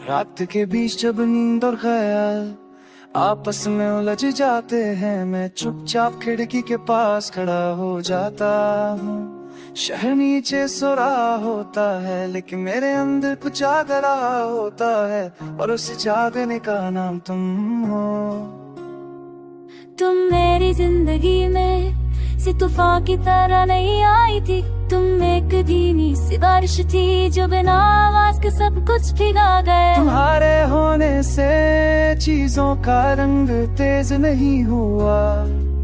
रात के बीच जब नींद और ख्याल आपस में उलझ जाते हैं, मैं चुपचाप खिड़की के पास खड़ा हो जाता हूँ। शहर नीचे सो रहा होता है, लेकिन मेरे अंदर कुछ जाग रहा होता है, और उस जागने का नाम तुम हो। तुम मेरी जिंदगी में से तूफान की तरह नहीं आई थी। तुम एक धीमी सी बारिश थी जो बिना आवाज के सब कुछ भिगा गए। तुम्हारे होने से चीजों का रंग तेज नहीं हुआ,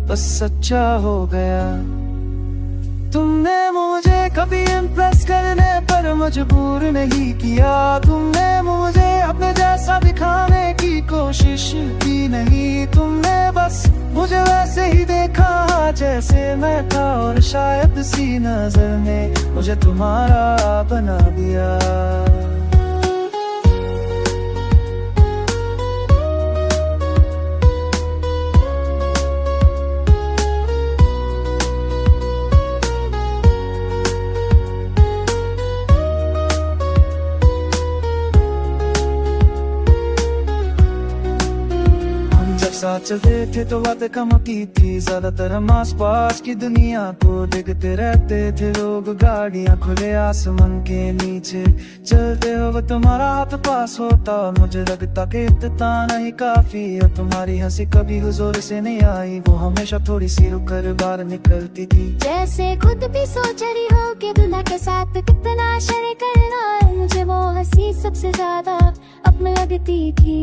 बस सच्चा हो गया। तुमने मुझे कभी इम्प्रेस करने पर मजबूर नहीं किया। तुमने मुझे अपने जैसा दिखाने की कोशिश की नहीं। तुमने बस मुझे वैसे ही देखा जैसे मैं था, और शायद सी नजर ने मुझे तुम्हारा बना दिया। साथ चलते थे तो बातें कम होती थी, ज्यादातर हम आस पास की दुनिया को देखते रहते थे। लोग गाड़ियां खुले आसमान के नीचे चलते हो, वो तुम्हारा हाथ पास होता, मुझे लगता कि इतना नहीं काफी। और तुम्हारी हंसी कभी हुजूर से नहीं आई, वो हमेशा थोड़ी सी रुक कर बाहर निकलती थी। जैसे खुद भी सोच रही हो कि दुल्हा के साथ कितना शर करना है। मुझे वो हंसी सबसे ज्यादा अपनी लगती थी।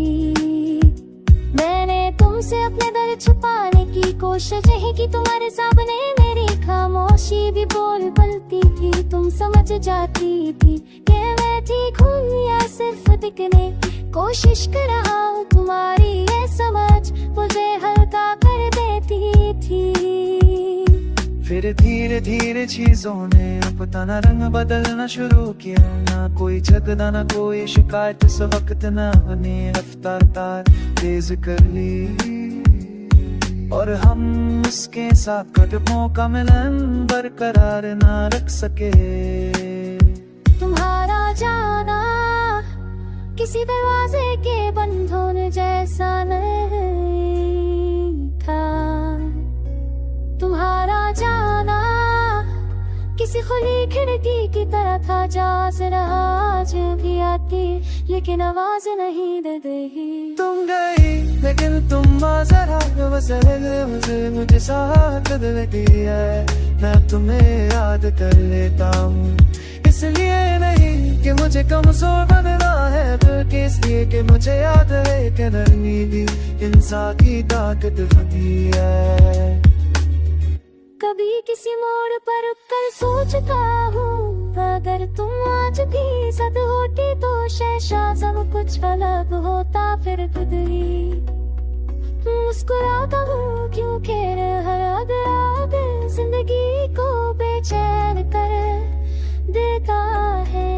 मैंने तुमसे अपने दर्द छुपाने की कोशिश ही की। तुम्हारे सामने मेरी खामोशी भी बोल पलती थी। तुम समझ जाती थी कि मैं ठीक हूँ या सिर्फ दिखने कोशिश कर रहा हूँ। तुम्हारी ये समझ मुझे हल्का कर देती थी। फिर धीरे धीरे चीजों ने अपना रंग बदलना शुरू किया। ना कोई झगड़ा ना कोई शिकायत, इस वक्त ना बने रफ्तार तार तेज कर ली, और हम उसके साथ कदमों का मिलन बरकरार ना रख सके। तुम्हारा जाना किसी दरवाजे के बंद होने जैसा नहीं था। तुम्हारा जाना किसी खुली खिड़की की तरह था, जहाँ से आज भी आती लेकिन आवाज नहीं दे रही। तुम गई लेकिन तुम जरा मुझे साथ देती है। मैं तुम्हें याद कर लेता हूँ, इसलिए नहीं कि मुझे कमजोर बनना है, बल्कि इसलिए कि मुझे याद है कि नरमी भी इंसान की ताकत होती है। कभी किसी मोड़ पर रुककर सोचता हूँ, अगर तुम आज भी साथ होती तो शायद सब कुछ अलग होता। फिर खुद ही मुस्कुराता हूँ, क्योंकि हर दिल जिंदगी को बेचैन कर देता है।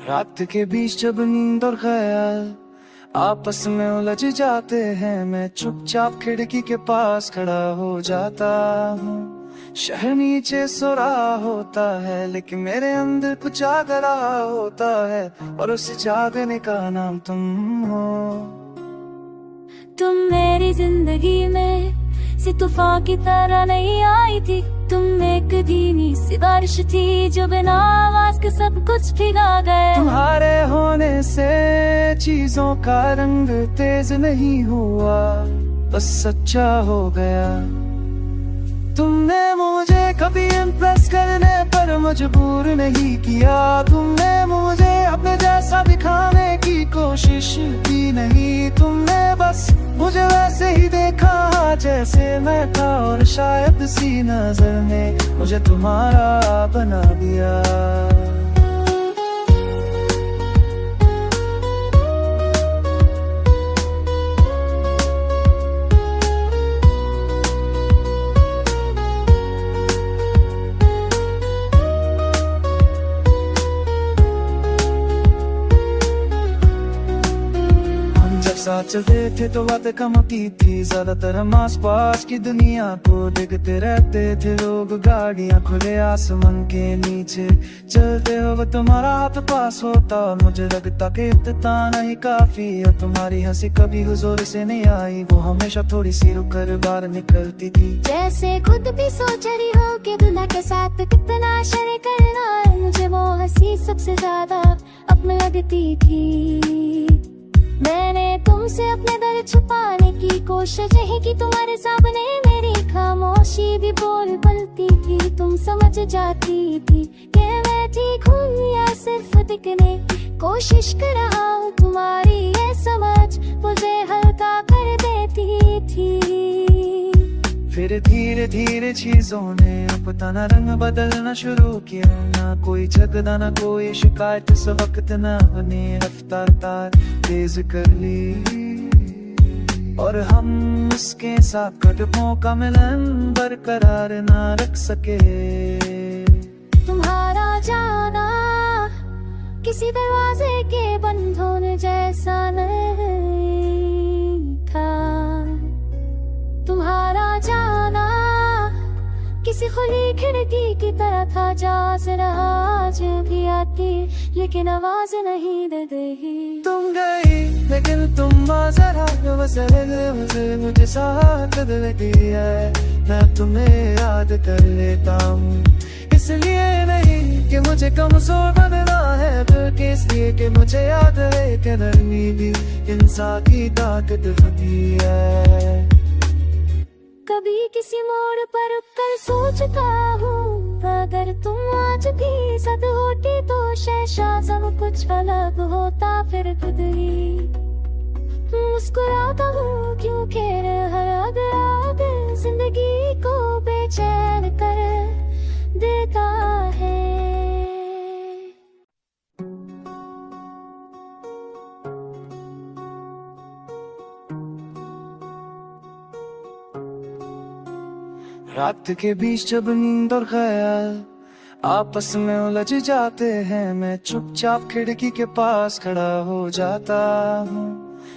रात के बीच जब नींद और ख्याल आपस में उलझ जाते हैं, मैं चुपचाप खिड़की के पास खड़ा हो जाता हूँ। शहर नीचे सो रहा होता है, लेकिन मेरे अंदर कुछ जाग रहा होता है, और उस जागने का नाम तुम हो। तुम मेरी जिंदगी में से तूफान की तरह नहीं आई थी। तुम एक धीमी सी बारिश थी जो बिना आवाज के सब कुछ भिगा गए। तुम्हारे होने से चीजों का रंग तेज नहीं हुआ, बस सच्चा हो गया। तुमने मुझे कभी इम्प्रेस करने पर मजबूर नहीं किया। तुमने मुझे अपने जैसा दिखाने की कोशिश की नहीं। तुमने बस मुझे वैसे ही देखा जैसे मैं था, और शायद सी नजर ने मुझे तुम्हारा बना दिया। साथ चलते थे तो बातें कम की थी, ज्यादातर हम आस पास की दुनिया को देखते रहते थे लोग। गाड़ियां खुले आसमान के नीचे चलते हो, वो तुम्हारा हाथ पास होता, मुझे लगता कि इतना नहीं काफी। और तुम्हारी हंसी कभी हुजूर से नहीं आई, वो हमेशा थोड़ी सी रुक कर बाहर निकलती थी। जैसे खुद भी सोच रही हो कि दुल्हा के साथ कितना शरे करना है, मुझे वो हंसी सबसे ज्यादा अपनी लगती थी। मैंने तुमसे अपने दर्द छुपाने की कोशिश यही की, तुम्हारे सामने मेरी खामोशी भी बोल पलती थी। तुम समझ जाती थी कि मैं ठीक हूँ या सिर्फ दिखने कोशिश कर रहा हूँ। तुम्हारी ये समझ मुझे हल्का कर देती थी। फिर धीरे धीरे चीजों ने अपना रंग बदलना शुरू किया, ना कोई झगड़ा ना कोई शिकायत, इस वक्त न बने रफ्तार तार तेज कर ली। और हम उसके साथ कदमों का मिलन बरकरार ना रख सके। तुम्हारा जाना किसी दरवाजे के बंद होने जैसा नहीं था। तुम्हारा जाना किसी खुली खिड़की की तरह था, जास रहा आज भी आती लेकिन आवाज नहीं दे रही। तुम गई लेकिन तुम जरा मुझे साथ देती है, मैं तुम्हें याद कर लेता हूँ। इसलिए नहीं कि मुझे कमजोर बनना है, बल्कि इसलिए कि मुझे याद है कि नरमी भी इंसान की ताकत होती है। कभी किसी मोड़ पर रुककर सोचता हूँ, अगर तुम आज भी साथ होती तो शायद सब कुछ अलग होता। फिर खुद ही मुस्कुराता हूँ क्योंकि हर याद जिंदगी को बेचैन कर देता है। रात के बीच जब नींद और ख्याल आपस में उलझ जाते हैं, मैं चुपचाप खिड़की के पास खड़ा हो जाता हूँ।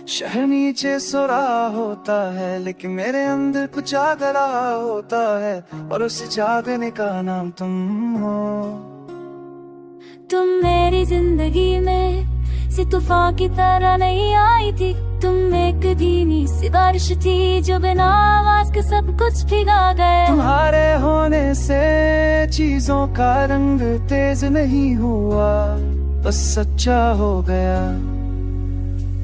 शहर नीचे सो रहा होता है लेकिन मेरे अंदर कुछ जाग रहा होता है, और उस जागने का नाम तुम हो। तुम मेरी जिंदगी में से तूफान की तरह नहीं आई थी, तुम एक धीमी सी बारिश थी जो बिना आवाज के सब कुछ भिगा गया। तुम्हारे होने से चीजों का रंग तेज नहीं हुआ, बस सच्चा हो गया।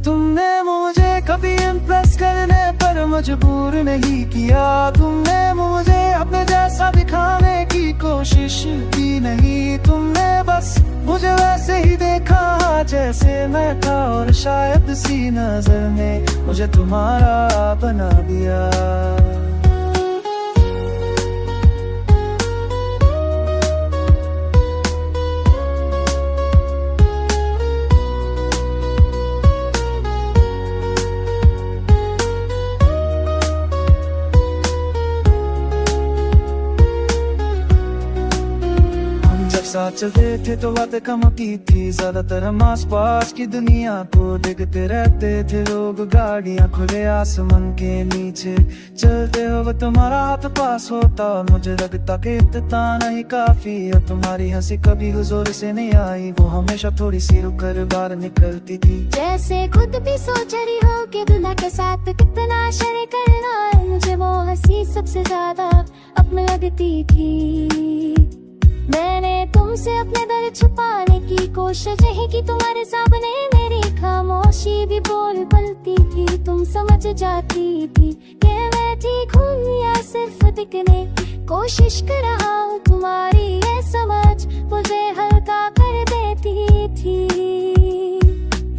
तुमने मुझे कभी इम्प्रेस करने पर मजबूर नहीं किया, तुमने मुझे अपने जैसा दिखाने की कोशिश की नहीं। तुमने बस मुझे वैसे ही देखा जैसे मैं था, और शायद सी नजर में मुझे तुम्हारा बना दिया। साथ चलते थे तो बातें कम की थी, ज्यादातर हम आस पास की दुनिया को देखते रहते थे लोग। गाड़ियां खुले आसमान के नीचे चलते हो, वो तुम्हारा हाथ पास होता, मुझे लगता कि इतना नहीं काफी। और तुम्हारी हंसी कभी हुजूर से नहीं आई, वो हमेशा थोड़ी सी रुक कर बाहर निकलती थी। जैसे खुद भी सोच रही हो कि दुल्हा के साथ कितना शरे करना है, मुझे वो हंसी सबसे ज्यादा अपनी लगती थी। मैंने तुमसे अपने दर्द छुपाने की कोशिश यही की, तुम्हारे सामने मेरी खामोशी भी बोल पलती थी। तुम समझ जाती थी कि मैं ठीक हूँ या सिर्फ दिखने कोशिश कर रहा हूँ। तुम्हारी ये समझ मुझे हल्का कर देती थी।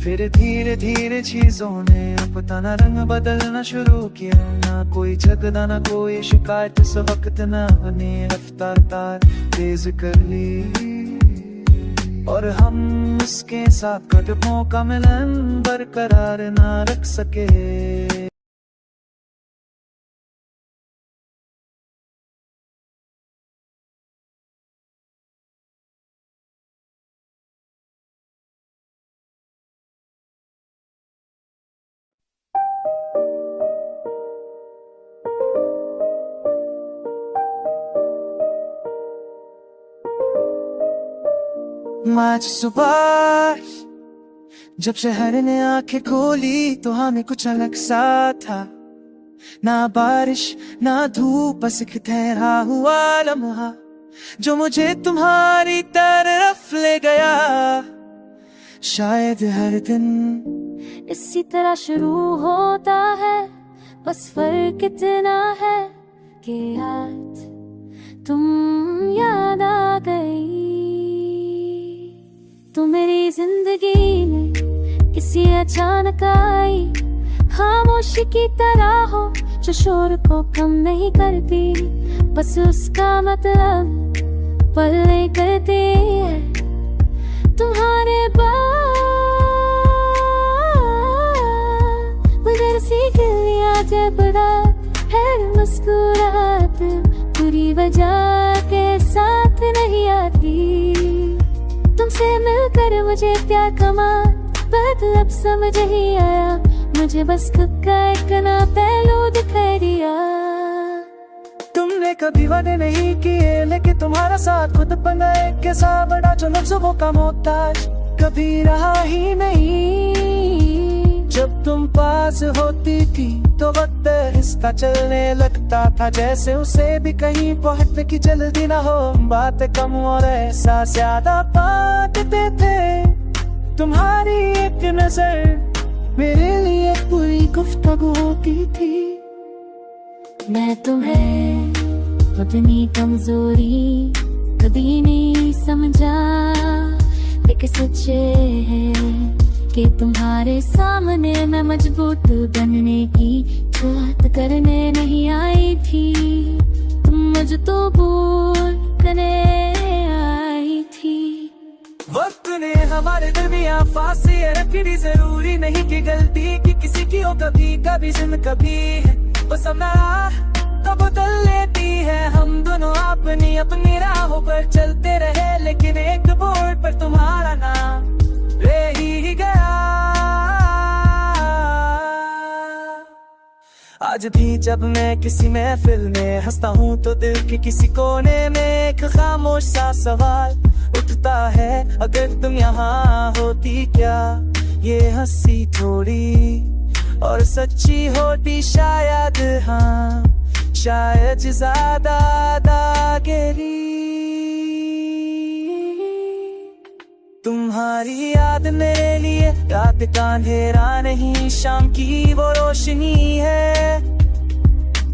फिर धीरे धीरे चीजों ने अपना रंग बदलना शुरू किया, ना कोई झगड़ा ना कोई शिकायत, इस वक्त न बने रफ्तार तार तेज कर ली। और हम उसके साथ कदमों का मिलन बरकरार ना रख सके। आज सुबह जब शहर ने आंखें खोली तो हमें कुछ अलग सा था, ना बारिश ना धूप, बस एक ठहरा हुआ लम्हा जो मुझे तुम्हारी तरफ ले गया। शायद हर दिन इसी तरह शुरू होता है, बस फर्क इतना है कि आज तुम याद आ गई। तू मेरी जिंदगी में किसी अचानक आई, खामोशी की तरह हो जो शोर को कम नहीं करती, बस उसका मतलब पल करती है। तुम्हारे बाद सी गिलियां जब रात है, मुस्कुराहट पूरी वजह के साथ नहीं आती। तुमसे मिलकर मुझे प्यार का मतलब समझ ही आया, मुझे बस खुद का एक ना पहलू दिखाई दिया। तुमने कभी वादे नहीं किए, लेकिन तुम्हारा साथ खुद बना एक कैसा बड़ा जो लफ्ज़ों का मोहताज कभी रहा ही नहीं। जब तुम पास होती थी तो वक्त रिश्ता चलने लगता था, जैसे उसे भी कहीं पहुंचने की जल्दी ना हो। बातें कम और एहसास ज्यादा बांटते थे, तुम्हारी एक नजर मेरे लिए पूरी गुफ्तगू होती थी। मैं तुम्हें अपनी कमजोरी कभी नहीं समझा, लेकिन सच्चे है कि तुम्हारे सामने मैं मजबूत बनने की बात करने नहीं आई थी। तुम मुझे तो भूल करने आई थी। वक्त ने हमारे दरमियां फासले रखनी, जरूरी नहीं कि गलती की किसी की हो, कभी कभी जिंद कभी है बस अपना तो बदल लेती है। हम दोनों अपनी अपनी राहों पर चलते रहे, लेकिन एक बोर्ड पर तुम्हारा नाम रह ही गया। आज भी जब मैं किसी महफिल में हंसता हूँ तो दिल के किसी कोने में एक खामोश सा सवाल उठता है, अगर तुम यहाँ होती क्या ये हंसी थोड़ी और सच्ची होती शायद, हाँ शायद ज्यादा दागेरी। तुम्हारी याद मेरे लिए रात का अंधेरा नहीं, शाम की वो रोशनी है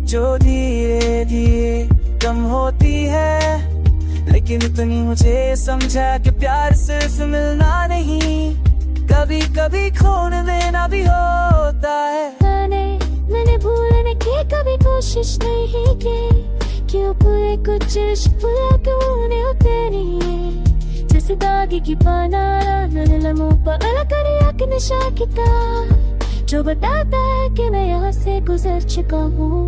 जो धीरे धीरे कम होती है। लेकिन इतनी मुझे समझा कि प्यार सिर्फ मिलना नहीं, कभी कभी खोने देना भी होता है। मैंने भूलने की कभी कोशिश नहीं की, क्यों पूरे कुछ भुला के उन्हें उतरी है। जैसे दागी की पाना मैंने लम्हों पर अलग करिया कि नशा की तार जो बताता है कि मैं यहाँ से गुजर चुका हूँ।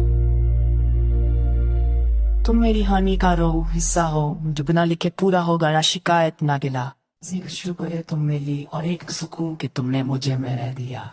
तुम मेरी हानिकार हो, हिस्सा हो, जो बिना लिखे पूरा हो गया, शिकायत ना गिला। शुक्र है तुम मिली और एक सुकून कि तुमने मुझे में रह दिया।